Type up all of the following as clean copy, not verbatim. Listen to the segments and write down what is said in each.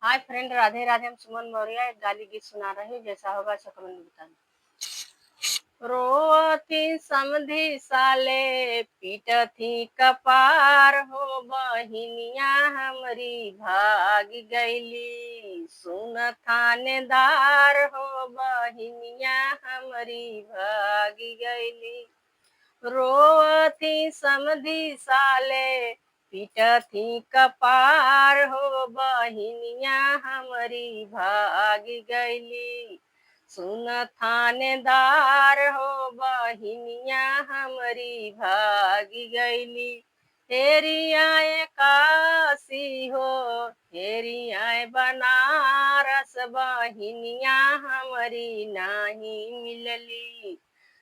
Hi friend, Radhe Radhe. हम सुमन मौर्य एक गाली गीत सुना रहे हैं, जैसा होगा अच्छा कमेंट में बताना। रोती समधी साले पीटथी कपार हो, बहिनिया हमरी भाग गईली। सुन थानेदार हो, बहिनिया हमरी भाग गईली। रोती समधी साले पीटथी कपार हो, बहिनिया हमरी भाग गईली। सुन थानेदार हो, बहिनिया हमरी भाग गईली। हेरी आए काशी हो, हेरी आए बनारस, बहिनिया हमरी नाही मिलली।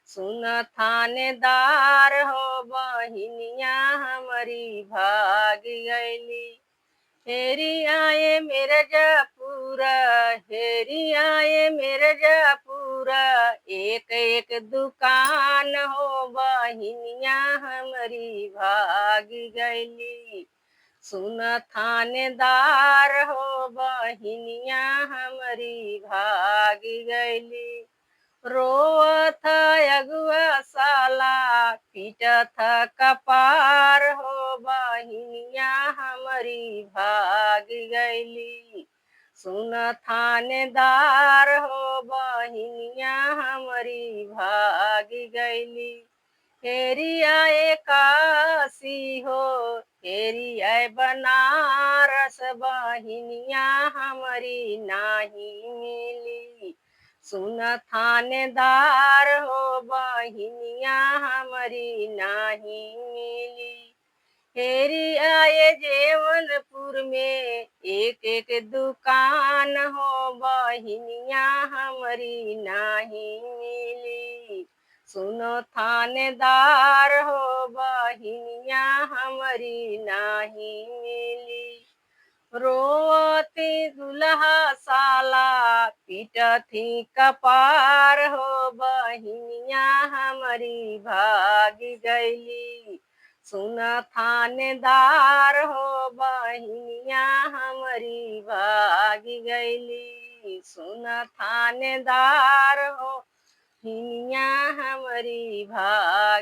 सुन थानेदार हो, बहिनिया हमरी भाग गईली। हेरी आए मिर्जापुरा, हेरी आए मिर्जापुरा, एक एक दुकान हो, बहिनिया हमरी भाग गईली। सुन थानेदार हो, बहिनिया हमरी भाग गईली। रोवत अगुआ साला पीटथ कपार हो, बहिनिया हमरी भाग गईली। सुन थानेदार हो, बहिनिया हमरी भाग गईली। हेरी आए काशी हो, हेरी आए बनारस, बहिनिया हमरी नाही मिली। सुन थानेदार हो, बहिनिया हमरी नाही मिली। हेरी आए जौनपुर में एक एक दुकान हो, बहिनिया हमरी नाही मिली। सुनो थानेदार हो, बहिनिया हमरी नाही मिली। रोती दुल्हा साला पीटथी कपार हो, बहिनिया हमरी भाग गईली। सुन थानेदार हो, बहिनिया हमरी भाग गईली। सुन थानेदार हो, बहिनिया हमरी भाग